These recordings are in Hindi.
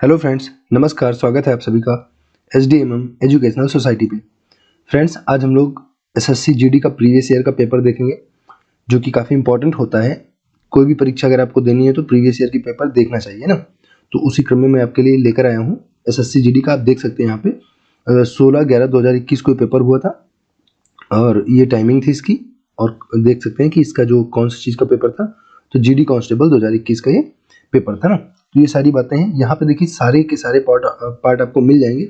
हेलो फ्रेंड्स, नमस्कार। स्वागत है आप सभी का SDMM एजुकेशनल सोसाइटी पे। फ्रेंड्स, आज हम लोग SSC GD का प्रीवियस ईयर का पेपर देखेंगे, जो कि काफ़ी इंपॉर्टेंट होता है। कोई भी परीक्षा अगर आपको देनी है तो प्रीवियस ईयर की पेपर देखना चाहिए ना। तो उसी क्रम में मैं आपके लिए लेकर आया हूँ SSC GD का। आप देख सकते हैं यहाँ पे 16/11/2021 को पेपर हुआ था और ये टाइमिंग थी इसकी। और देख सकते हैं कि इसका जो कौन सी चीज़ का पेपर था, तो GD कांस्टेबल 2021 का ये पेपर था ना। तो ये सारी बातें हैं यहाँ पे। देखिए, सारे के सारे पार्ट आपको मिल जाएंगे।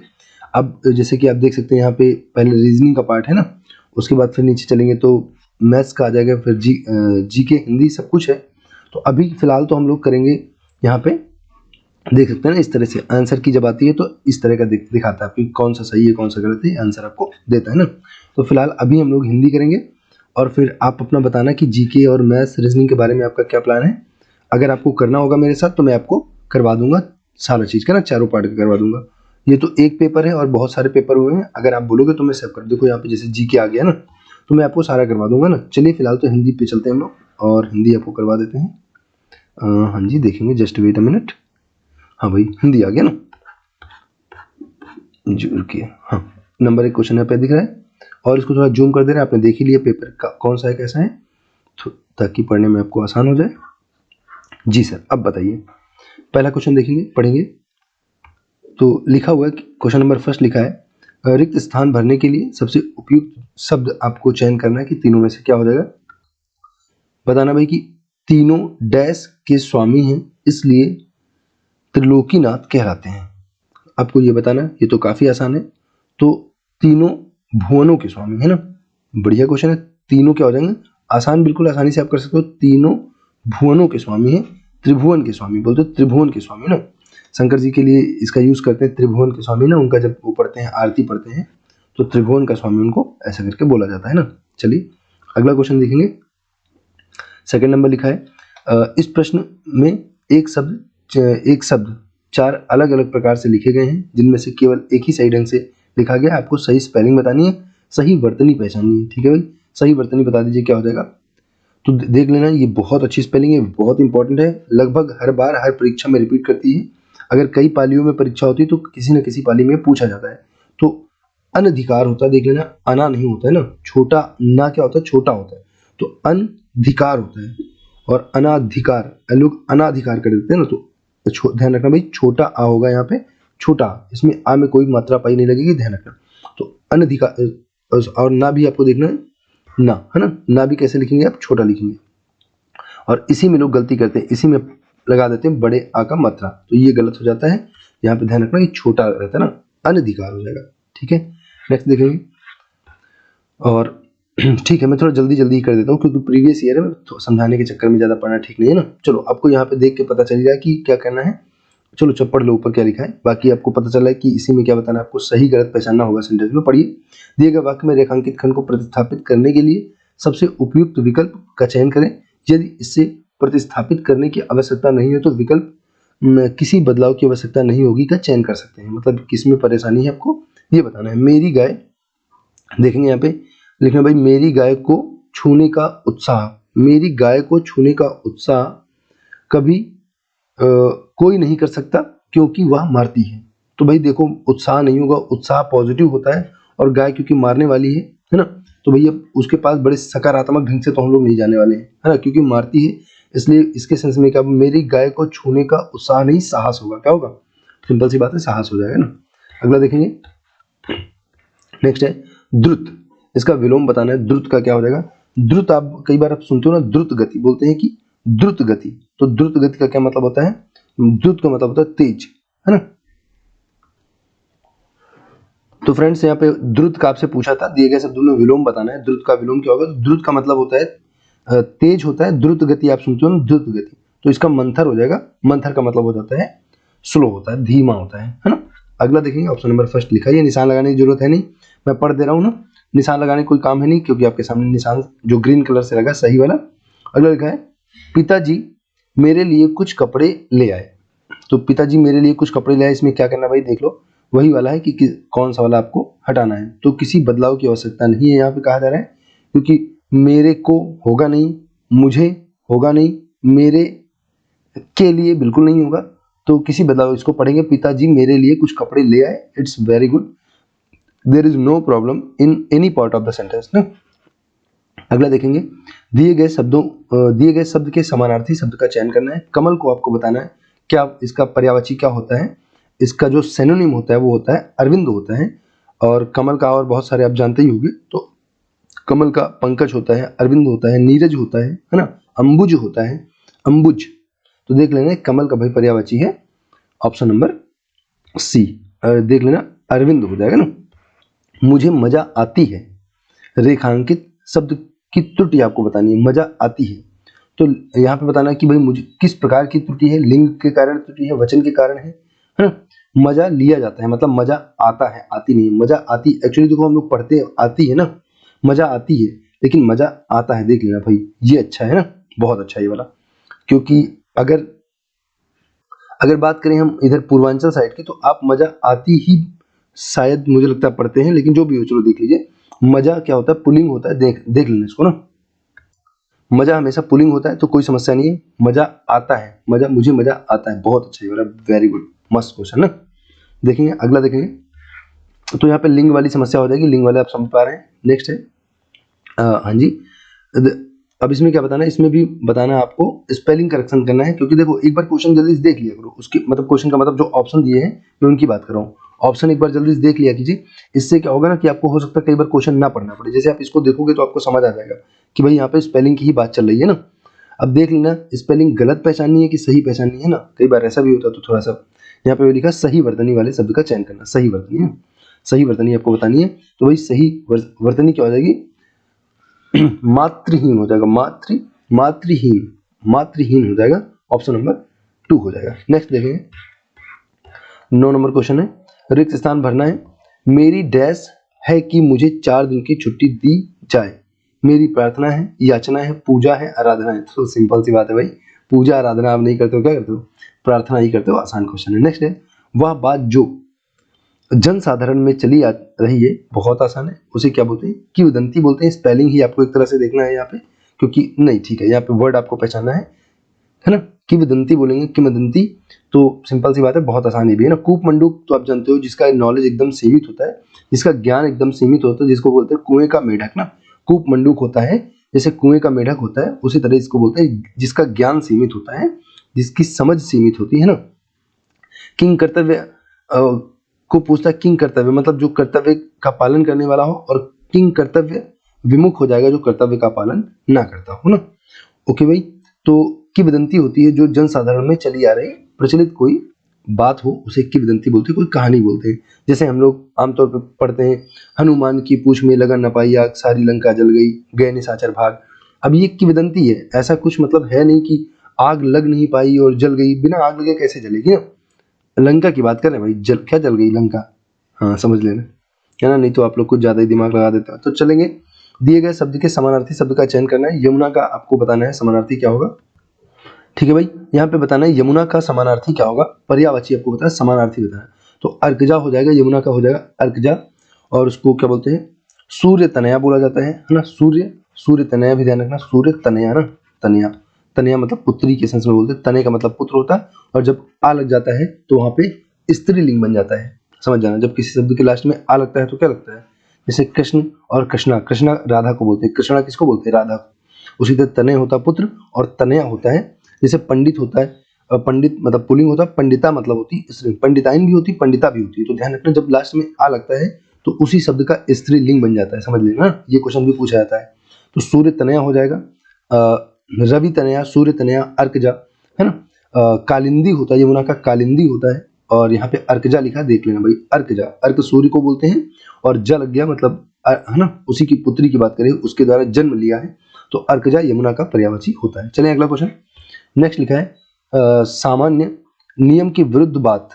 अब जैसे कि आप देख सकते हैं यहाँ पे पहले रीजनिंग का पार्ट है ना, उसके बाद फिर नीचे चलेंगे तो मैथ्स का आ जाएगा, फिर जीके, हिंदी, सब कुछ है। तो अभी फिलहाल तो हम लोग करेंगे यहाँ पे, देख सकते हैं ना, इस तरह से आंसर की जब आती है तो इस तरह का दिखाता है कि कौन सा सही है कौन सा गलत है, आंसर आपको देता है ना। तो फिलहाल अभी हम लोग हिंदी करेंगे और फिर आप अपना बताना कि जीके और मैथ्स रीजनिंग के बारे में आपका क्या प्लान है। अगर आपको करना होगा मेरे साथ तो मैं आपको करवा दूंगा सारा चीज़ का ना, चारों पार्ट का करवा दूंगा। ये तो एक पेपर है और बहुत सारे पेपर हुए हैं। अगर आप बोलोगे तो मैं सब कर, देखो यहाँ पे जैसे जीके आ गया ना, तो मैं आपको सारा करवा दूंगा ना। चलिए फिलहाल तो हिंदी पे चलते हैं हम लोग और हिंदी आपको करवा देते हैं। हाँ जी, देखेंगे, जस्ट वेट अ मिनट। हाँ भाई, हिंदी आ गया ना जी, रुकिए। हाँ, नंबर 1 क्वेश्चन यहाँ पे दिख रहा है और इसको थोड़ा जूम कर दे रहे हैं। आपने देख ही लिया पेपर का कौन सा है कैसा है, तो ताकि पढ़ने में आपको आसान हो जाए। जी सर, अब बताइए, पहला क्वेश्चन देखेंगे, पढ़ेंगे। तो लिखा हुआ है, क्वेश्चन नंबर फर्स्ट लिखा है, रिक्त स्थान भरने के लिए सबसे उपयुक्त शब्द आपको चयन करना है कि तीनों में से क्या हो जाएगा। बताना भाई कि तीनों डैश के स्वामी हैं, इसलिए त्रिलोकीनाथ कहलाते हैं। आपको ये बताना, ये तो काफी आसान है। तो तीनों भुवनों के स्वामी है ना, बढ़िया क्वेश्चन है। तीनों क्या हो जाएंगे, आसान, बिल्कुल आसानी से आप कर सकते हो। तीनों भुवनों के स्वामी है, त्रिभुवन के स्वामी बोलते, त्रिभुवन के स्वामी ना। शंकर जी के लिए इसका यूज करते हैं, त्रिभुवन के स्वामी ना। उनका जब वो पढ़ते हैं, आरती पढ़ते हैं, तो त्रिभुवन का स्वामी उनको ऐसा करके बोला जाता है ना। चलिए अगला क्वेश्चन देखेंगे। सेकंड नंबर लिखा है, इस प्रश्न में एक शब्द 4 अलग अलग प्रकार से लिखे गए हैं, जिनमें से केवल एक ही सही ढंग से लिखा गया है। आपको सही स्पेलिंग बतानी है, सही वर्तनी पहचाननी है। ठीक है भाई, सही वर्तनी बता दीजिए क्या हो जाएगा। तो देख लेना, ये बहुत अच्छी स्पेलिंग है, बहुत इंपॉर्टेंट है। लगभग हर बार हर परीक्षा में रिपीट करती है। अगर कई पालियों में परीक्षा होती है तो किसी न किसी पाली में पूछा जाता है। तो अनधिकार होता है, देख लेना, अना नहीं होता है ना। छोटा ना क्या होता है, छोटा होता है। तो अनधिकार होता है और अनाधिकार, लोग अनाधिकार कर देते हैं ना। तो ध्यान रखना भाई, छोटा आ होगा यहाँ पे, छोटा, इसमें आ में कोई मात्रा पाई नहीं लगेगी, ध्यान रखना। तो अनधिकार, और ना भी आपको देखना है, ना है ना, ना भी कैसे लिखेंगे आप, छोटा लिखेंगे। और इसी में लोग गलती करते हैं, इसी में लगा देते हैं बड़े आ का मात्रा, तो ये गलत हो जाता है। यहाँ पे ध्यान रखना कि छोटा रहता है ना, अनधिकार हो जाएगा। ठीक है, नेक्स्ट देखेंगे। और ठीक है, मैं थोड़ा जल्दी जल्दी कर देता हूँ क्योंकि प्रीवियस ईयर है, तो समझाने के चक्कर में ज़्यादा पढ़ना ठीक नहीं है ना। चलो, आपको यहाँ पे देख के पता चल जाए कि क्या करना है। चलो चल पढ़ लो ऊपर क्या लिखा है, बाकी आपको पता चला है कि इसी में क्या बताना है। आपको सही गलत पहचानना होगा सेंटेंस में। पढ़िए, दिए गए वाक्य में रेखांकित खंड को प्रतिस्थापित करने के लिए सबसे उपयुक्त विकल्प का चयन करें। यदि इससे प्रतिस्थापित करने की आवश्यकता नहीं हो तो विकल्प किसी बदलाव की आवश्यकता नहीं होगी का चयन कर सकते हैं। मतलब किसमें परेशानी है आपको ये बताना है। मेरी गाय, देखेंगे यहाँ पे लिखना भाई, मेरी गाय को छूने का उत्साह, मेरी गाय को छूने का उत्साह कभी कोई नहीं कर सकता क्योंकि वह मारती है। तो भाई देखो, उत्साह नहीं होगा, उत्साह पॉजिटिव होता है, और गाय क्योंकि मारने वाली है ना, तो भैया उसके पास बड़े सकारात्मक ढंग से तो हम लोग नहीं जाने वाले हैं, है ना, क्योंकि मारती है। इसलिए इसके सेंस में क्या, मेरी गाय को छूने का उत्साह नहीं, साहस होगा। क्या होगा, सिंपल सी बात है, साहस हो जाएगा ना। अगला देखेंगे, नेक्स्ट है द्रुत। इसका विलोम बताना है, द्रुत का क्या हो जाएगा। द्रुत, आप कई बार आप सुनते हो ना, द्रुत गति बोलते हैं कि द्रुत गति। तो द्रुत गति का क्या मतलब होता है, द्रुत का मतलब होता है तेज, है ना। तो फ्रेंड्स, यहाँ पे द्रुत का आपसे पूछा था, दिए गए शब्दों में विलोम बताना है। द्रुत का विलोम क्या होगा, तो द्रुत का मतलब होता है तेज होता है। द्रुत गति आप सुनते हो ना, द्रुत गति, तो इसका मंथर हो जाएगा। मंथर का मतलब हो जाता है स्लो होता है, धीमा होता है ना। अगला देखेंगे, ऑप्शन नंबर फर्स्ट लिखा है, ये निशान लगाने की जरूरत है नहीं, मैं पढ़ दे रहा हूँ ना। निशान लगाने की कोई काम है नहीं क्योंकि आपके सामने निशान जो ग्रीन कलर से लगा सही वाला। अगला लिखा है, पिताजी मेरे लिए कुछ कपड़े ले आए। तो पिताजी मेरे लिए कुछ कपड़े ले आए, इसमें क्या करना भाई, देख लो, वही वाला है कि कौन सा वाला आपको हटाना है। तो किसी बदलाव की आवश्यकता नहीं है यहाँ पे कहा जा रहा है, क्योंकि मेरे को होगा नहीं, मुझे होगा नहीं, मेरे के लिए बिल्कुल नहीं होगा, तो किसी बदलाव इसको पढ़ेंगे, पिताजी मेरे लिए कुछ कपड़े ले आए, it's very good, there is no problem in any part of the sentence ना। अगला देखेंगे, दिए गए शब्द के समानार्थी शब्द का चयन करना है। कमल को आपको बताना है क्या इसका पर्यायवाची क्या होता है। इसका जो सिनोनिम होता है वो होता है अरविंद होता है, और कमल का और बहुत सारे आप जानते ही होंगे। तो कमल का पंकज होता है, अरविंद होता है, नीरज होता है ना, अंबुज होता है, अंबुज। तो देख लेना कमल का भाई पर्यायवाची है ऑप्शन नंबर सी। देख लेना अरविंद हो जाएगा ना। मुझे मजा आती है, रेखांकित शब्द की त्रुटि आपको बतानी है, मजा आती है। तो यहाँ पे बताना है कि भाई मुझे किस प्रकार की त्रुटि है, लिंग के कारण त्रुटि है, वचन के कारण है ना। मजा लिया जाता है मतलब मजा आता है, आती नहीं, मजा आती। एक्चुअली देखो हम लोग पढ़ते हैं आती है ना, मजा आती है, लेकिन मजा आता है। देख लेना भाई ये अच्छा है ना, बहुत अच्छा ये वाला। क्योंकि अगर बात करें हम इधर पूर्वांचल साइड की, तो आप मजा आती ही शायद मुझे लगता है पढ़ते हैं, लेकिन जो भी हो चलो देख लीजिए। मजा क्या होता है, पुलिंग होता है, देख लेना इसको ना। मजा हमेशा पुलिंग होता है तो कोई समस्या नहीं है। मजा आता है, मुझे मजा आता है, बहुत अच्छा ये वाला, वेरी गुड, मस्त क्वेश्चन ना। देखेंगे अगला देखेंगे, तो यहाँ पे लिंग वाली समस्या हो जाएगी, लिंग वाले आप समझ पा रहे हैं। नेक्स्ट है हाँ जी, अब इसमें क्या बताना है, इसमें भी बताना है आपको स्पेलिंग करेक्शन करना है। क्योंकि देखो एक बार क्वेश्चन जल्दी से देख लिया करो, उसकी मतलब क्वेश्चन का मतलब जो ऑप्शन दिए हैं मैं उनकी बात कर रहा हूँ। ऑप्शन एक बार जल्दी से देख लिया कीजिए, इससे क्या होगा ना कि आपको हो सकता है कई बार क्वेश्चन ना पढ़ना पड़े। जैसे आप इसको देखोगे तो आपको समझ आ जाएगा कि भाई यहाँ पे स्पेलिंग की ही बात चल रही है ना। अब देख लेना स्पेलिंग गलत पहचाननी है कि सही पहचाननी है ना, कई बार ऐसा भी होता है। तो थोड़ा सा यहाँ पे लिखा सही वर्तनी वाले शब्द का चयन करना, सही वर्तनी है, सही वर्तनी आपको बतानी है। तो भाई सही वर्तनी क्या हो जाएगी, मातृहीन हो जाएगा, मातृहीन हो जाएगा, ऑप्शन नंबर 2 हो जाएगा। नेक्स्ट देखेंगे 9 नंबर क्वेश्चन है, रिक्त स्थान भरना है। मेरी डैश है कि मुझे 4 दिन की छुट्टी दी जाए। मेरी प्रार्थना है, याचना है, पूजा है, आराधना है। तो सिंपल सी बात है भाई, पूजा आराधना आप नहीं करते हो, क्या करते हो, प्रार्थना ही करते हो। आसान क्वेश्चन है। नेक्स्ट है, वह बात जो जनसाधारण में चली आ रही है, बहुत आसान है, उसे क्या बोलते हैं, किंवदंती बोलते हैं। स्पेलिंग ही आपको एक तरह से देखना है यहाँ पे, क्योंकि नहीं ठीक है, यहाँ पे वर्ड आपको पहचानना है ना। किंवदंती बोलेंगे, किंवदंती, तो सिंपल सी बात है, बहुत आसान है भी है ना। कूप मंडूक तो आप जानते हो, जिसका नॉलेज एकदम सीमित होता है, जिसका ज्ञान एकदम सीमित होता है, जिसको बोलते हैं कुएं का मेढक ना। कूप मंडूक होता है जैसे कुएं का मेढक होता है, उसी तरह इसको बोलते हैं जिसका ज्ञान सीमित होता है, जिसकी समझ सीमित होती है ना। किंग कर्तव्य को पूछता है, किंग कर्तव्य मतलब जो कर्तव्य का पालन करने वाला हो, और किंग कर्तव्य विमुख हो जाएगा जो कर्तव्य का पालन ना करता हो ना। ओके भाई, तो किंवदंती होती है जो जनसाधारण में चली आ रही प्रचलित कोई बात हो, उसे किंवदंती बोलते हैं, कोई कहानी बोलते हैं। जैसे हम लोग आमतौर पर पढ़ते हैं, हनुमान की पूंछ में लगन न पाई आग, सारी लंका जल गई, गए निशाचर भाग। अब ये किंवदंती है, ऐसा कुछ मतलब है नहीं कि आग लग नहीं पाई और जल गई, बिना आग लगे कैसे जलेगी ना। लंका की बात कर रहे हैं भाई, क्या जल गई लंका, हाँ समझ लेना है ना, नहीं तो आप लोग कुछ ज़्यादा ही दिमाग लगा देते हो। तो चलेंगे, दिए गए शब्द के समानार्थी शब्द का चयन करना है। यमुना का आपको बताना है समानार्थी क्या होगा। ठीक है भाई, यहाँ पे बताना है यमुना का समानार्थी क्या होगा, पर्यायवाची आपको बताया, समानार्थी बताया। तो अर्कजा हो जाएगा, यमुना का हो जाएगा अर्कजा। और उसको क्या बोलते हैं, सूर्य तनया बोला जाता है ना। सूर्य तनया भी ध्यान रखना, सूर्य तनया ना, तनया मतलब पुत्री के सेंस में बोलते हैं, तने का मतलब पुत्र होता है, और जब आ लग जाता है तो वहां पे स्त्रीलिंग बन जाता है, समझ जाना। जब किसी शब्द के लास्ट में आ लगता है तो क्या लगता है, जैसे कृष्ण और कृष्णा, कृष्णा राधा को बोलते हैं, कृष्णा किसको बोलते हैं, राधा को। उसी तरह तनय होता है पुत्र, और तनया होता है जैसे पंडित होता है, पंडित मतलब पुलिंग होता है, पंडिता मतलब होती है स्त्री, पंडिताइन भी होती है, पंडिता भी होती है। तो ध्यान रखना जब लास्ट में आ लगता है तो उसी शब्द का स्त्रीलिंग बन जाता है, समझ लेना, ये क्वेश्चन भी पूछा जाता है। तो सूर्य तनया हो जाएगा, रवि तनया, सूर्य तनया, अर्कजा है ना। कालिंदी होता है, यमुना का कालिंदी होता है, और यहाँ पे अर्कजा लिखा, देख लेना भाई, अर्कजा, अर्क सूर्य को बोलते हैं, और जल लग गया मतलब है ना, उसी की पुत्री की बात करें, उसके द्वारा जन्म लिया है, तो अर्कजा यमुना का पर्यायवाची होता है। चलें अगला क्वेश्चन। नेक्स्ट लिखा है सामान्य नियम के विरुद्ध बात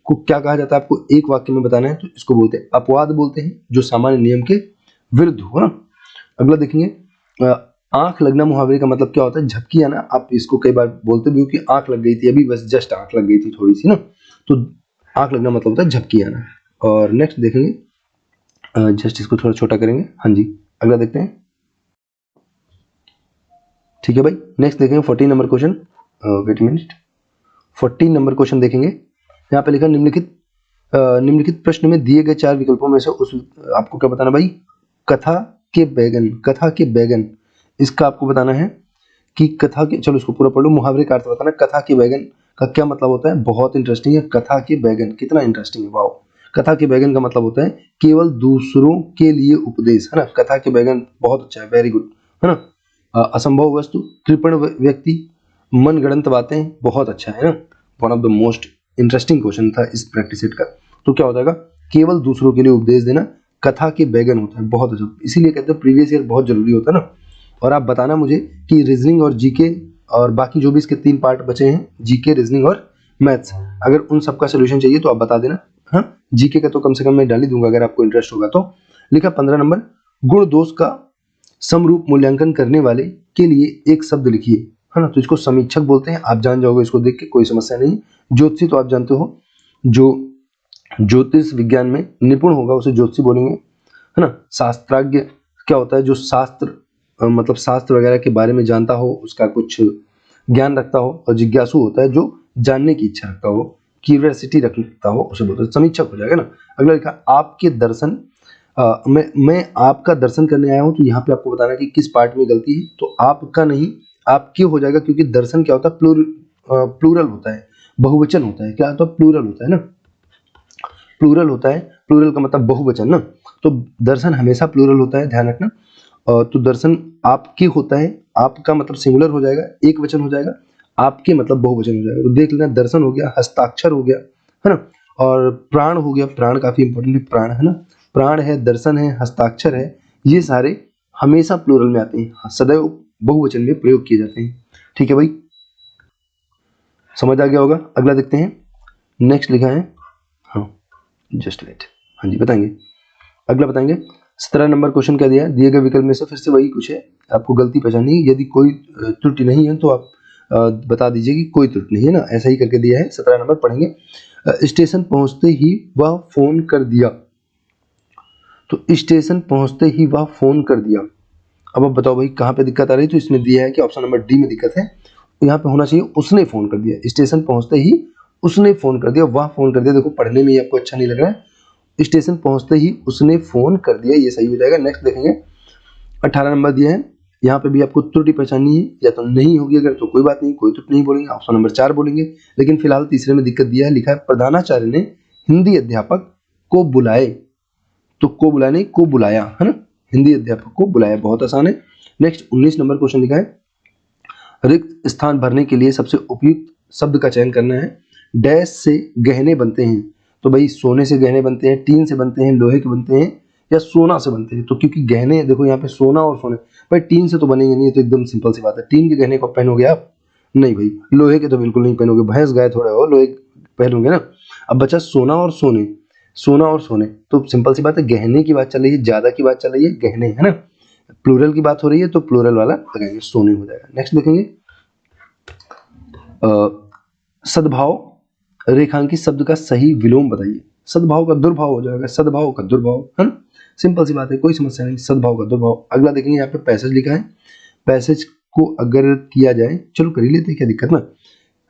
को क्या कहा जाता है, आपको एक वाक्य में बताना है, तो इसको बोलते हैं अपवाद बोलते हैं, जो सामान्य नियम के विरुद्ध हो ना। अगला देखेंगे, आंख लगना मुहावरे का मतलब क्या होता है, झपकी आना। आप इसको कई बार बोलते भी हो कि आंख लग गई थी, अभी बस जस्ट आंख लग गई थी थोड़ी सी ना, तो आंख लगना मतलब होता है झपकी आना। और नेक्स्ट देखेंगे, जस्ट इसको थोड़ा छोटा करेंगे, हाँ जी अगला देखते हैं। ठीक है भाई, नेक्स्ट देखेंगे 14 number question, wait minute, 14 number question देखेंगे। यहाँ पे लिखा निम्नलिखित प्रश्न में दिए गए 4 विकल्पों में से उस आपको क्या बताना भाई, कथा के बैगन, इसका आपको बताना है कि कथा के, चलो इसको पूरा पढ़ लो, मुहावरे का अर्थ बताना। कथा के बैगन का क्या मतलब होता है, बहुत इंटरेस्टिंग है। कथा के बैगन कितना इंटरेस्टिंग है, वाओ। कथा के बैगन का मतलब होता है केवल दूसरों के लिए उपदेश, है ना। कथा के बैगन बहुत अच्छा है, वेरी गुड, है ना। असंभव वस्तु, कृपण व्यक्ति, मनगढ़ंत बातें, बहुत अच्छा है ना। One of the most interesting question था इस प्रैक्टिस सेट का। तो क्या होता है, केवल दूसरों के लिए उपदेश देना, कथा के बैगन होता है, बहुत अच्छा। इसीलिए कहते हैं प्रीवियस ईयर बहुत जरूरी होता है ना। और आप बताना मुझे कि रीजनिंग और जीके और बाकी जो भी इसके 3 पार्ट बचे हैं, जीके, रीजनिंग और मैथ्स, अगर उन सबका सोल्यूशन चाहिए तो आप बता देना। हाँ, जीके का तो कम से कम मैं डाल ही दूंगा अगर आपको इंटरेस्ट होगा तो। लिखा 15 नंबर, गुण दोष का समरूप मूल्यांकन करने वाले के लिए एक शब्द लिखिए, है ना। तो इसको समीक्षक बोलते हैं, आप जान जाओगे इसको देख के, कोई समस्या नहीं। ज्योतिषी तो आप जानते हो, जो ज्योतिष विज्ञान में निपुण होगा उसे ज्योतिषी बोलेंगे, है ना। शास्त्राज्ञ क्या होता है, जो शास्त्र मतलब शास्त्र वगैरह के बारे में जानता हो, उसका कुछ ज्ञान रखता हो। और जिज्ञासु होता है जो जानने की इच्छा रखता हो, क्यूरियोसिटी रखता हो, उसे बोलते हैं। समीक्षक हो जाएगा ना। अगला लिखा आपके दर्शन, मैं आपका दर्शन करने आया हूँ। तो यहाँ पे आपको बताना कि किस पार्ट में गलती है। तो आपका नहीं, आपके हो जाएगा, क्योंकि दर्शन क्या होता है, प्लूरल होता है, बहुवचन होता है। क्या होता है, प्लूरल होता है ना, प्लूरल होता है। प्लूरल का मतलब बहुवचन ना। तो दर्शन हमेशा प्लूरल होता है, ध्यान रखना। तो दर्शन आपके होता है, आपका मतलब सिंगुलर हो जाएगा, एक वचन हो जाएगा, आपके मतलब बहुवचन हो जाएगा। तो देख लेना, दर्शन हो गया, हस्ताक्षर हो गया, है ना। और प्राण हो गया, प्राण काफी इंपॉर्टेंट है, प्राण, है ना। प्राण है, दर्शन है, हस्ताक्षर है, ये सारे हमेशा प्लूरल में आते हैं, सदैव बहुवचन में प्रयोग किए जाते हैं। ठीक है भाई, समझ आ गया होगा। अगला देखते हैं, नेक्स्ट लिखा है, हाँ जस्ट वेट, हाँ जी बताएंगे, अगला बताएंगे। 17 नंबर क्वेश्चन क्या दिया है, दिए गए विकल्प में से फिर से वही कुछ है, आपको गलती पहचानी। यदि कोई त्रुटि नहीं है तो आप बता दीजिए कि कोई त्रुटि नहीं है ना, ऐसा ही करके दिया है। 17 नंबर पढ़ेंगे। स्टेशन पहुंचते ही वह फोन कर दिया। तो स्टेशन पहुंचते ही वह फोन कर दिया। अब आप बताओ भाई कहाँ पे दिक्कत आ रही है। तो इसमें दिया है कि ऑप्शन नंबर डी में दिक्कत है। तो यहाँ पे होना चाहिए उसने फोन कर दिया। स्टेशन पहुंचते ही उसने फोन कर दिया, वह फोन कर दिया। देखो पढ़ने में आपको अच्छा नहीं लग रहा है, स्टेशन पहुंचते ही उसने फोन कर दिया, ये सही हो जाएगा। नेक्स्ट देखेंगे, 18 नंबर दिया है। यहाँ पे भी आपको त्रुटि पहचाननी है, या तो नहीं होगी अगर तो कोई बात नहीं, कोई त्रुटि नहीं बोलेंगे, ऑप्शन नंबर 4 बोलेंगे। लेकिन फिलहाल तीसरे में दिक्कत दिया है, लिखा है प्रधानाचार्य ने हिंदी अध्यापक को बुलाए। तो को बुलाने, को बुलाया, है ना, हिंदी अध्यापक को बुलाया, बहुत आसान है। नेक्स्ट 19 नंबर क्वेश्चन लिखा है, रिक्त स्थान भरने के लिए सबसे उपयुक्त शब्द का चयन करना है। डैश से गहने बनते हैं। तो भाई सोने से गहने बनते हैं, टीन से बनते हैं, लोहे के बनते हैं, या सोना से बनते हैं। तो क्योंकि गहने देखो यहाँ पे सोना और सोने, भाई टीन से तो बनेंगे नहीं, तो एकदम सिंपल सी बात है। टीन के गहने को पहनोगे आप, नहीं भाई। लोहे के तो बिल्कुल नहीं पहनोगे, भैंस गाय थोड़े हो, लोहे पहनोगे ना। अब बचा सोना और सोने, सोना और सोने, तो सिंपल सी बात है, गहने की बात चल रही है, ज्यादा की बात चल रही है, गहने, है ना। प्लूरल की बात हो रही है तो प्लूरल वाला लगाएंगे, सोने हो जाएगा। नेक्स्ट देखेंगे, सद्भाव रेखांकित शब्द का सही विलोम बताइए। सद्भाव का दुर्भाव हो जाएगा, सद्भाव का दुर्भाव, है ना, सिंपल सी बात है, कोई समस्या नहीं, सद्भाव का दुर्भाव। अगला देखेंगे, यहाँ पे पैसेज लिखा है। पैसेज को अगर किया जाए, चलो कर ही लेते हैं, क्या दिक्कत ना।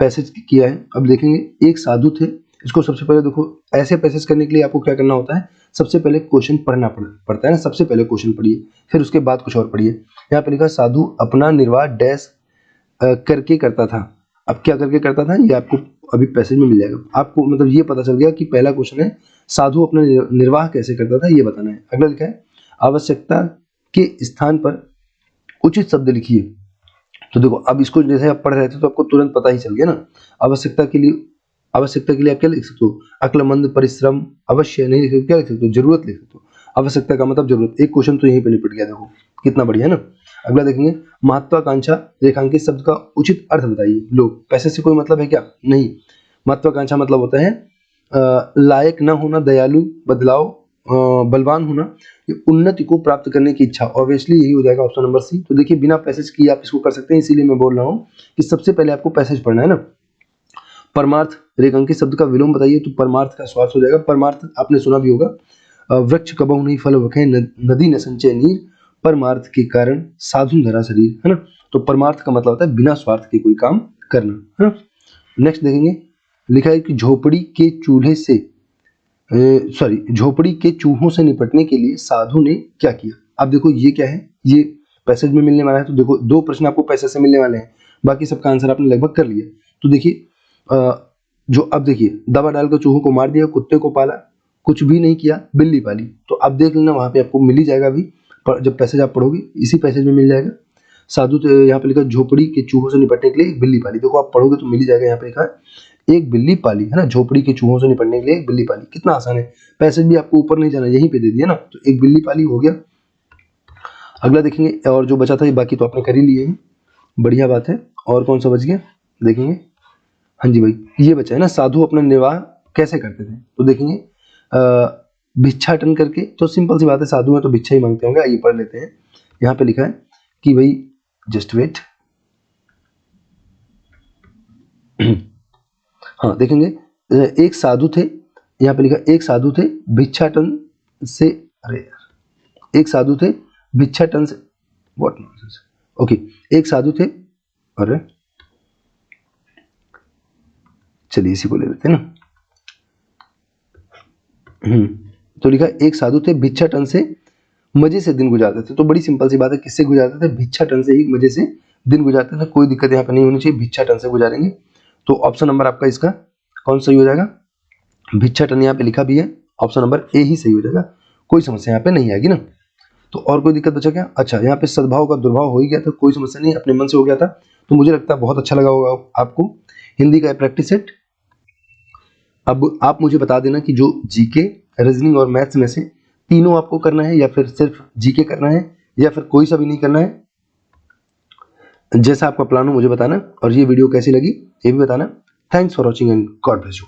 पैसेज किया है, अब देखेंगे, एक साधु थे। इसको सबसे पहले देखो, ऐसे पैसेज करने के लिए आपको क्या करना होता है, सबसे पहले क्वेश्चन पढ़ना पड़ता है ना। सबसे पहले क्वेश्चन पढ़िए, फिर उसके बाद कुछ और पढ़िए। यहाँ पे लिखा, साधु अपना निर्वाह डैश करके करता था। अब क्या करके करता था, ये आपको अभी पैसेज में मिल जाएगा। आपको मतलब ये पता चल गया कि पहला क्वेश्चन है साधु अपना निर्वाह कैसे करता था, ये बताना है। अगला लिखा है, आवश्यकता के स्थान पर उचित शब्द लिखिए। तो देखो अब इसको जैसे आप पढ़ रहे थे तो आपको तुरंत पता ही चल गया ना। आवश्यकता के लिए आप क्या लिख सकते हो, अक्लमंद, परिश्रम, अवश्य नहीं लिख सकते, क्या लिख सकते हो, जरूरत लिख सकते हो। आवश्यकता का मतलब जरूरत। एक क्वेश्चन तो यहीं पे निपट गया, देखो कितना बढ़िया है ना। अगला देखेंगे, महत्वाकांक्षा रेखांकित शब्द का उचित अर्थ बताइए। लोग, पैसे से कोई मतलब है क्या, नहीं। महत्वाकांक्षा मतलब होता है लायक न होना, दयालु, बदलाव, बलवान होना, उन्नति को प्राप्त करने की इच्छा। ऑब्वियसली यही हो जाएगा ऑप्शन नंबर सी। तो देखिए बिना पैसेज किए आप इसको कर सकते हैं, इसीलिए मैं बोल रहा हूँ कि सबसे पहले आपको पैसेज पढ़ना है ना। परमार्थ रेखांकित शब्द का विलोम बताइए। तो परमार्थ का स्वार्थ हो जाएगा। परमार्थ आपने सुना भी होगा, वृक्ष कबहु नहीं फल बखे, नदी न संचय नीर, परमार्थ के कारण साधु धरा शरीर, है ना। तो परमार्थ का मतलब होता है बिना स्वार्थ के कोई काम करना, है ना। नेक्स्ट देखेंगे, लिखा है कि झोपड़ी के चूल्हे से झोपड़ी के चूहों से निपटने के लिए साधु ने क्या किया। अब देखो ये क्या है, ये पैसेज में मिलने वाला है। तो देखो 2 प्रश्न आपको पैसेज से मिलने वाले हैं, बाकी सबका आंसर आपने लगभग कर लिया। तो देखिए जो अब देखिए, दवा डालकर चूहों को मार दिया, कुत्ते को पाला, कुछ भी नहीं किया, बिल्ली पाली। तो अब देख लेना वहां पे आपको मिल ही जाएगा अभी, जब पैसेज आप पढ़ोगे इसी पैसेज में मिल जाएगा। साधु तो यहाँ पे लिखा झोपड़ी के चूहों से निपटने के लिए एक बिल्ली पाली। देखो आप पढ़ोगे तो मिल ही जाएगा, यहाँ पे लिखा है एक बिल्ली पाली, है ना। झोपड़ी के चूहों से निपटने के लिए एक बिल्ली पाली, कितना आसान है। पैसेज भी आपको ऊपर नहीं जाना, यहीं पे दे दिया ना, तो एक बिल्ली पाली हो गया। अगला देखेंगे, और जो बचा था ये बाकी तो आपने कर ही लिए हैं, बढ़िया बात है। और कौन सा बच गया देखेंगे, हाँ जी भाई ये बचा है ना, साधु अपना निर्वाह कैसे करते थे। तो देखेंगे भिक्षाटन करके। तो सिंपल सी बात है, साधु में तो भिक्षा ही मांगते होंगे। आइए पढ़ लेते हैं। यहाँ पे लिखा है कि भाई जस्ट वेट, हाँ देखेंगे, एक साधु थे, यहाँ पे लिखा एक साधु थे भिक्षाटन से, अरे यार, एक साधु थे भिक्षाटन से, व्हाट नॉनसेंस, ओके, एक साधु थे, अरे चलिए इसी को ले लेते हैं ना। तो लिखा एक साधु थे भिक्षाटन से मजे से दिन गुजारते थे। तो बड़ी सिंपल सी बात है, किससे गुजारते थे, भिक्षाटन से ही मजे से दिन गुजारते थे। कोई दिक्कत यहाँ पे नहीं होनी चाहिए, भिक्षाटन से गुजारेंगे। तो ऑप्शन नंबर आपका इसका कौन सही हो जाएगा, भिक्षाटन यहाँ पे लिखा भी है, ऑप्शन नंबर ए ही सही हो जाएगा। कोई समस्या यहाँ पे नहीं आएगी ना। तो और कोई दिक्कत बचा क्या, अच्छा यहाँ पे सद्भाव का दुर्भाव हो ही गया था, कोई समस्या नहीं, अपने मन से हो गया था। तो मुझे लगता है बहुत अच्छा लगा होगा आपको हिंदी का प्रैक्टिस सेट। अब आप मुझे बता देना कि जो जीके, रीजनिंग और मैथ्स में से तीनों आपको करना है, या फिर सिर्फ जीके करना है, या फिर कोई सा भी नहीं करना है। जैसा आपका प्लान हो मुझे बताना, और ये वीडियो कैसी लगी ये भी बताना। Thanks for watching and God bless you.